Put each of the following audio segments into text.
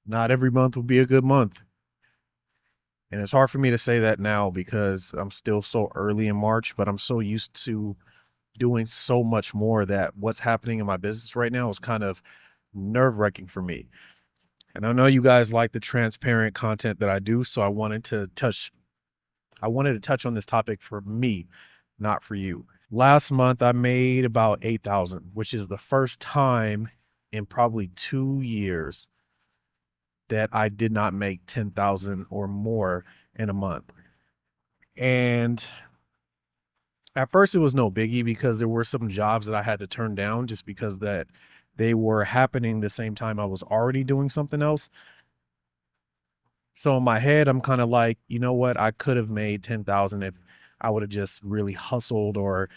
Not every month will be a good month. And it's hard for me to say that now because I'm still so early in March, but I'm so used to doing so much more that what's happening in my business right now is kind of nerve-wracking for me. And I know you guys like the transparent content that I do, so I wanted to touch on this topic for me, not for you. Last month I made about 8,000, which is the first time in probably 2 years that I did not make 10,000 or more in a month. And at first it was no biggie because there were some jobs that I had to turn down just because that they were happening the same time I was already doing something else. So in my head, I'm kind of like, you know what? I could have made 10,000 if I would have just really hustled or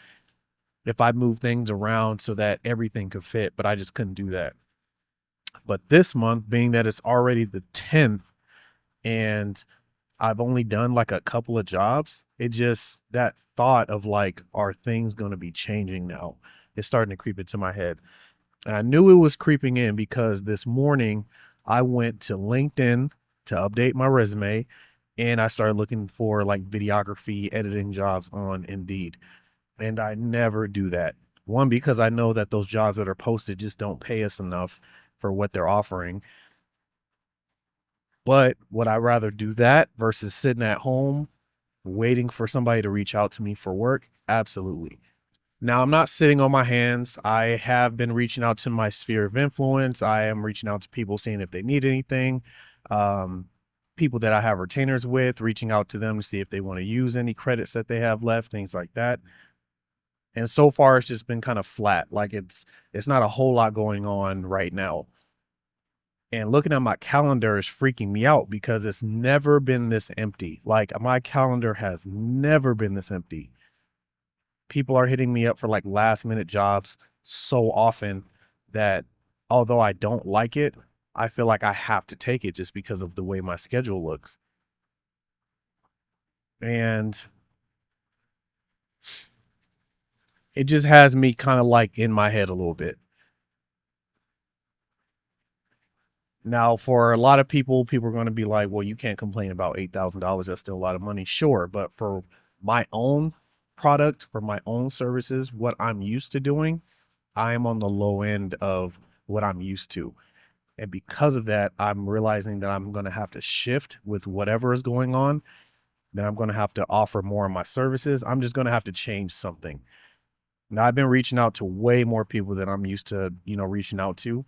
if I moved things around so that everything could fit, but I just couldn't do that. But this month, being that it's already the 10th and I've only done like a couple of jobs, it just that thought of like, are things going to be changing now? It's starting to creep into my head. And I knew it was creeping in because this morning I went to LinkedIn to update my resume and I started looking for like videography editing jobs on Indeed. And I never do that. One, because I know that those jobs that are posted just don't pay us enough for what they're offering. But would I rather do that versus sitting at home waiting for somebody to reach out to me for work? Absolutely. Now, I'm not sitting on my hands. I have been reaching out to my sphere of influence. I am reaching out to people seeing if they need anything. Um, People that I have retainers with, reaching out to them to see if they want to use any credits that they have left, things like that. And so far, it's just been kind of flat. Like it's not a whole lot going on right now. And looking at my calendar is freaking me out because it's never been this empty. Like my calendar has never been this empty. People are hitting me up for like last minute jobs so often that although I don't like it, I feel like I have to take it just because of the way my schedule looks. And it just has me kind of like in my head a little bit. Now, for a lot of people, people are going to be like, well, you can't complain about $8,000. That's still a lot of money. Sure. But for my own product, for my own services, what I'm used to doing, I am on the low end of what I'm used to. And because of that, I'm realizing that I'm going to have to shift with whatever is going on. Then I'm going to have to offer more of my services. I'm just going to have to change something. Now, I've been reaching out to way more people than I'm used to, reaching out to.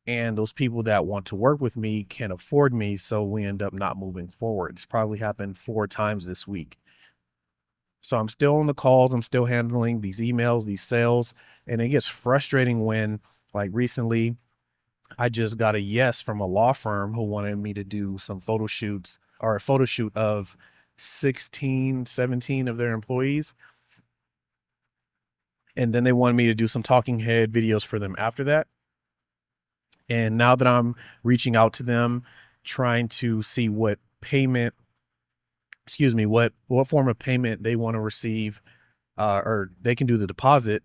And those people that want to work with me can't afford me. So we end up not moving forward. It's probably happened 4 times this week. So I'm still on the calls. I'm still handling these emails, these sales. And it gets frustrating when, like recently, I just got a yes from a law firm who wanted me to do some photo shoots or a photo shoot of 16, 17 of their employees. And then they wanted me to do some talking head videos for them after that. And now that I'm reaching out to them, trying to see what payment, excuse me, what form of payment they want to receive, or they can do the deposit,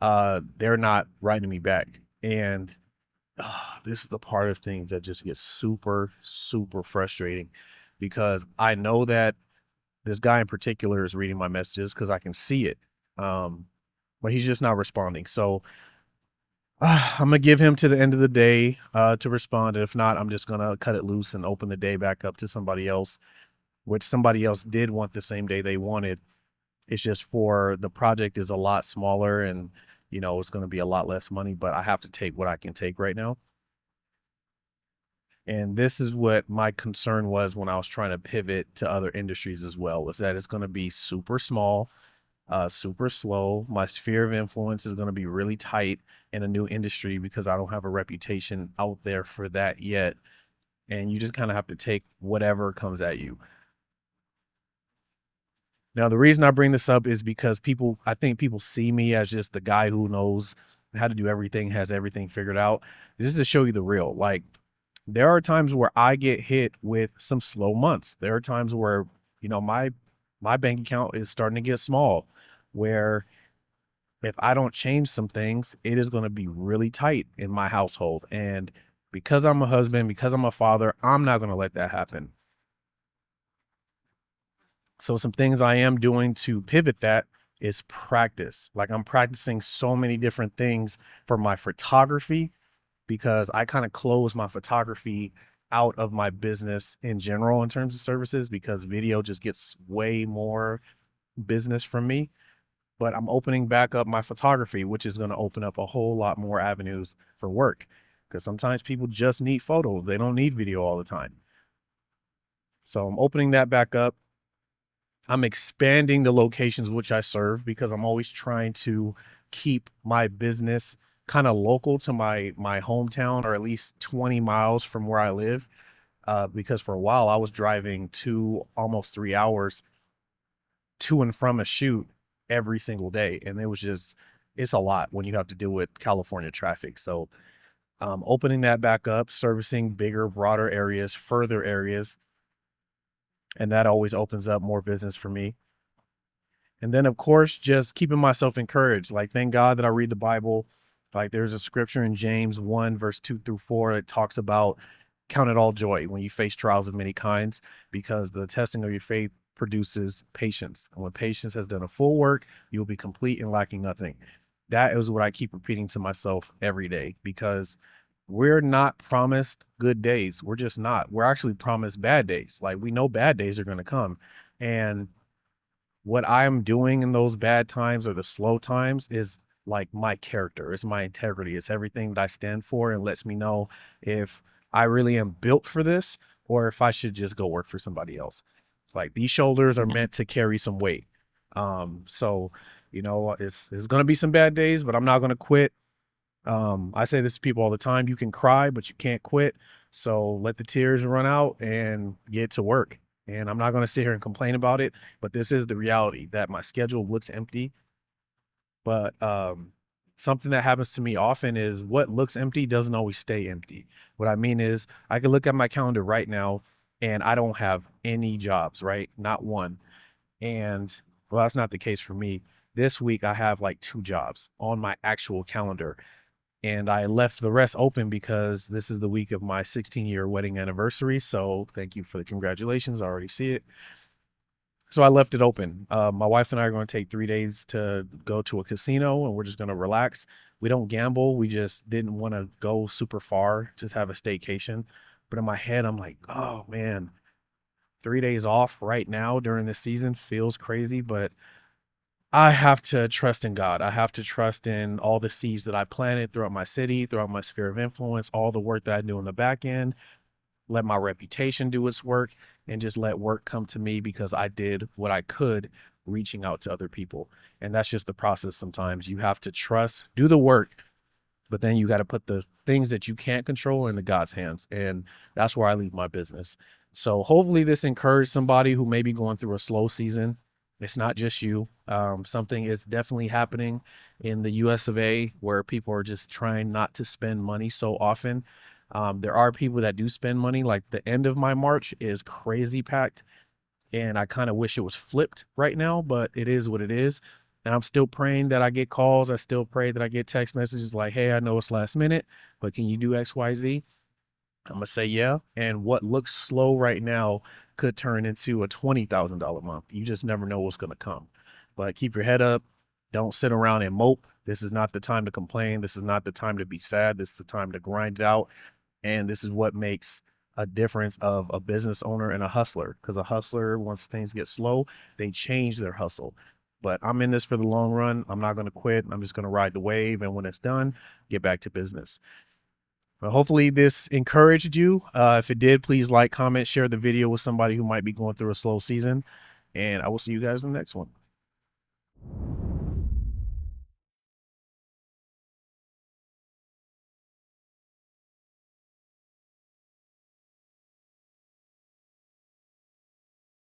they're not writing me back. And this is the part of things that just gets super, super frustrating because I know that this guy in particular is reading my messages because I can see it. Um, but he's just not responding. So I'm gonna give him to the end of the day to respond. If not, I'm just gonna cut it loose and open the day back up to somebody else, which somebody else did want the same day they wanted. It's just for the project is a lot smaller and it's gonna be a lot less money, but I have to take what I can take right now. And this is what my concern was when I was trying to pivot to other industries as well, was that it's going to be super small, super slow. My sphere of influence is going to be really tight in a new industry because I don't have a reputation out there for that yet. And you just kind of have to take whatever comes at you. Now, the reason I bring this up is because I think people see me as just the guy who knows how to do everything, has everything figured out. This is to show you the real. Like, there are times where I get hit with some slow months. There are times where, my bank account is starting to get small, where if I don't change some things, it is going to be really tight in my household. And Because I'm a husband, because I'm a father, I'm not going to let that happen. So some things I am doing to pivot that is practice. Like I'm practicing so many different things for my photography because I kind of close my photography out of my business in general in terms of services because video just gets way more business from me. But I'm opening back up my photography, which is going to open up a whole lot more avenues for work because sometimes people just need photos. They don't need video all the time. So I'm opening that back up. I'm expanding the locations which I serve because I'm always trying to keep my business kind of local to my hometown or at least 20 miles from where I live. Because for a while I was driving almost 3 hours to and from a shoot every single day. And it's a lot when you have to deal with California traffic. So opening that back up, servicing bigger, broader areas, further areas, and that always opens up more business for me. And then, of course, just keeping myself encouraged. Like, thank God that I read the Bible. Like, there's a scripture in James 1, verse 2 through 4, that talks about count it all joy when you face trials of many kinds, because the testing of your faith produces patience. And when patience has done a full work, you will be complete and lacking nothing. That is what I keep repeating to myself every day because we're not promised good days. We're just not. We're actually promised bad days. Like, we know bad days are going to come. And what I'm doing in those bad times or the slow times is like my character, it's my integrity, it's everything that I stand for, and lets me know if I really am built for this or if I should just go work for somebody else. Like these shoulders are meant to carry some weight. So it's gonna be some bad days, but I'm not gonna quit. I say this to people all the time: you can cry, but you can't quit. So let the tears run out and get to work. And I'm not going to sit here and complain about it, but this is the reality that my schedule looks empty. But something that happens to me often is what looks empty doesn't always stay empty. What I mean is, I can look at my calendar right now and I don't have any jobs, right? Not one. And well, that's not the case for me. This week, I have like 2 jobs on my actual calendar. And I left the rest open because this is the week of my 16-year wedding anniversary. So thank you for the congratulations. I already see it. So I left it open. My wife and I are going to take 3 days to go to a casino and we're just going to relax. We don't gamble. We just didn't want to go super far, just have a staycation. But in my head, I'm like, oh man, 3 days off right now during this season feels crazy, but I have to trust in God. I have to trust in all the seeds that I planted throughout my city, throughout my sphere of influence, all the work that I do on the back end. Let my reputation do its work and just let work come to me because I did what I could reaching out to other people. And that's just the process sometimes. You have to trust, do the work, but then you got to put the things that you can't control into God's hands. And that's where I leave my business. So hopefully this encouraged somebody who may be going through a slow season. It's not just you. Something is definitely happening in the US of A where people are just trying not to spend money so often. There are people that do spend money. Like the end of my March is crazy packed. And I kind of wish it was flipped right now, but it is what it is. And I'm still praying that I get calls. I still pray that I get text messages like, hey, I know it's last minute, but can you do XYZ? I'm going to say yeah. And what looks slow right now could turn into a $20,000 month. You just never know what's going to come. But keep your head up. Don't sit around and mope. This is not the time to complain. This is not the time to be sad. This is the time to grind it out. And this is what makes a difference of a business owner and a hustler. Because a hustler, once things get slow, they change their hustle. But I'm in this for the long run. I'm not going to quit. I'm just going to ride the wave. And when it's done, get back to business. But hopefully this encouraged you. If it did, please like, comment, share the video with somebody who might be going through a slow season. And I will see you guys in the next one.